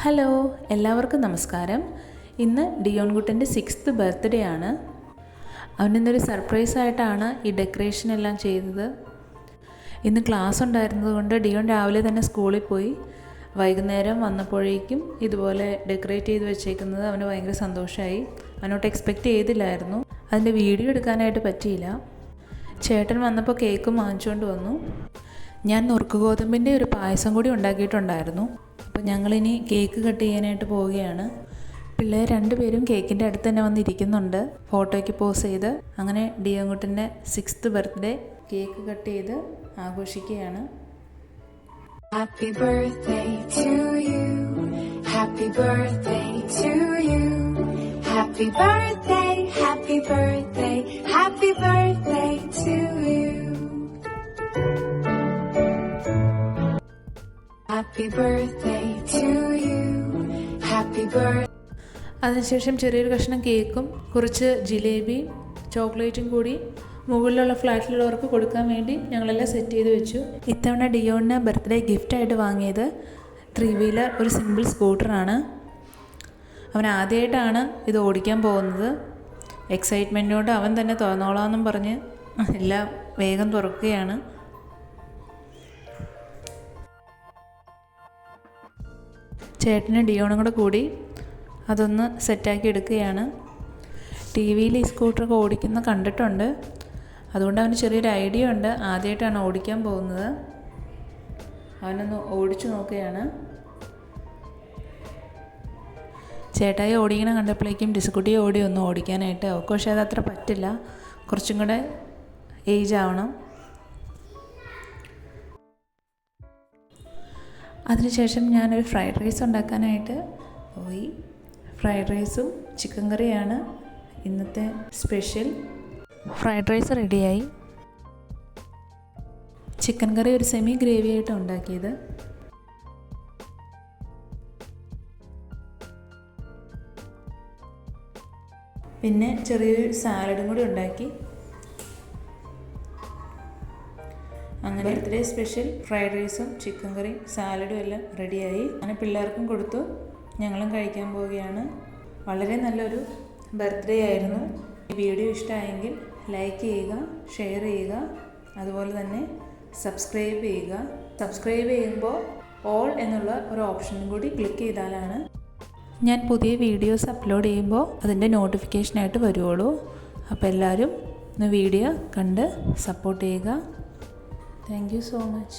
Hello, എല്ലാവർക്കും നമസ്കാരം. ഇന്ന് ഡിയോൺ കുട്ടൻ്റെ 6th ബർത്ത്ഡേ ആണ്. അവനിന്നൊരു സർപ്രൈസായിട്ടാണ് ഈ ഡെക്കറേഷൻ എല്ലാം ചെയ്തത്. ഇന്ന് ക്ലാസ് ഉണ്ടായിരുന്നത് കൊണ്ട് ഡിയോൺ രാവിലെ തന്നെ സ്കൂളിൽ പോയി. വൈകുന്നേരം വന്നപ്പോഴേക്കും ഇതുപോലെ ഡെക്കറേറ്റ് ചെയ്ത് വെച്ചേക്കുന്നത് അവന് ഭയങ്കര സന്തോഷമായി. അവനോട്ട് എക്സ്പെക്റ്റ് ചെയ്തില്ലായിരുന്നു. അതിൻ്റെ വീഡിയോ എടുക്കാനായിട്ട് പറ്റിയില്ല. ചേട്ടൻ വന്നപ്പോൾ കേക്കും വാങ്ങിച്ചുകൊണ്ട് വന്നു. ഞാൻ നുറുക്ക് ഗോതമ്പിൻ്റെ ഒരു പായസം കൂടി ഉണ്ടാക്കിയിട്ടുണ്ടായിരുന്നു. അപ്പോൾ ഞങ്ങളിനി കേക്ക് കട്ട് ചെയ്യാനായിട്ട് പോവുകയാണ്. പിള്ളേർ രണ്ടുപേരും കേക്കിൻ്റെ അടുത്ത് തന്നെ വന്നിരിക്കുന്നുണ്ട്. ഫോട്ടോയ്ക്ക് പോസ് ചെയ്ത് അങ്ങനെ ഡിയോൺ കുട്ടൻ്റെ 6th ബർത്ത്ഡേ കേക്ക് കട്ട് ചെയ്ത് ആഘോഷിക്കുകയാണ്. Happy birthday to you. Happy birthday to you. Happy birthday, happy birthday, happy birthday to you. Happy birthday to you. Happy birthday. അതിനുശേഷം ചെറിയൊരു കഷ്ണം കേക്കും കുറച്ച് ജിലേബിയും ചോക്ലേറ്റും കൂടി മുകളിലുള്ള ഫ്ലാറ്റിലുള്ളവർക്ക് കൊടുക്കാൻ വേണ്ടി ഞങ്ങളെല്ലാം സെറ്റ് ചെയ്ത് വെച്ചു. ഇത്തവണ ഡിയോണിന് ബർത്ത്ഡേ ഗിഫ്റ്റായിട്ട് വാങ്ങിയത് 3-വീലർ ഒരു സിമ്പിൾ സ്കൂട്ടറാണ്. അവൻ ആദ്യമായിട്ടാണ് ഇത് ഓടിക്കാൻ പോകുന്നത്. എക്സൈറ്റ്മെൻറ്റോട് അവൻ തന്നെ തുറന്നോളാമെന്നും പറഞ്ഞ് എല്ലാം വേഗം തുറക്കുകയാണ്. ചേട്ടനും ഡിയോണും കൂടെ കൂടി അതൊന്ന് സെറ്റാക്കി എടുക്കുകയാണ്. TV-യിൽ ഈ സ്കൂട്ടറൊക്കെ ഓടിക്കുന്ന കണ്ടിട്ടുണ്ട്. അതുകൊണ്ട് അവന് ചെറിയൊരു ഐഡിയ ഉണ്ട്. ആദ്യമായിട്ടാണ് ഓടിക്കാൻ പോകുന്നത്. അവനൊന്ന് ഓടിച്ചു നോക്കുകയാണ്. ചേട്ടായി ഓടിക്കണ കണ്ടപ്പോഴേക്കും ഡിസ്കുട്ടി ഒന്ന് ഓടിക്കാനായിട്ട്. അവൾക്ക് പക്ഷേ അതത്ര പറ്റില്ല. കുറച്ചും കൂടെ ഏജ് ആവണം. അതിനുശേഷം ഞാനൊരു ഫ്രൈഡ് റൈസ് ഉണ്ടാക്കാനായിട്ട് പോയി. ഫ്രൈഡ് റൈസും ചിക്കൻ കറിയാണ് ഇന്നത്തെ സ്പെഷ്യൽ. ഫ്രൈഡ് റൈസ് റെഡിയായി. ചിക്കൻ കറി ഒരു സെമി ഗ്രേവി ആയിട്ട് ഉണ്ടാക്കിയത്. പിന്നെ ചെറിയൊരു സാലഡും കൂടി ഉണ്ടാക്കി. അങ്ങനെ ബർത്ത്ഡേ സ്പെഷ്യൽ ഫ്രൈഡ് റൈസും ചിക്കൻ കറിയും സാലഡും എല്ലാം റെഡിയായി. അങ്ങനെ പിള്ളേർക്കും കൊടുത്തു. ഞങ്ങളും കഴിക്കാൻ പോവുകയാണ്. വളരെ നല്ലൊരു ബർത്ത്ഡേ ആയിരുന്നു. ഈ വീഡിയോ ഇഷ്ടമായെങ്കിൽ ലൈക്ക് ചെയ്യുക, ഷെയർ ചെയ്യുക, അതുപോലെ തന്നെ സബ്സ്ക്രൈബ് ചെയ്യുക. സബ്സ്ക്രൈബ് ചെയ്യുമ്പോൾ ഓൾ എന്നുള്ള ഒരു ഓപ്ഷനും കൂടി ക്ലിക്ക് ചെയ്താലാണ് ഞാൻ പുതിയ വീഡിയോസ് അപ്ലോഡ് ചെയ്യുമ്പോൾ അതിൻ്റെ നോട്ടിഫിക്കേഷനായിട്ട് വരുള്ളൂ. അപ്പോൾ എല്ലാവരും വീഡിയോ കണ്ട് സപ്പോർട്ട് ചെയ്യുക. Thank you so much.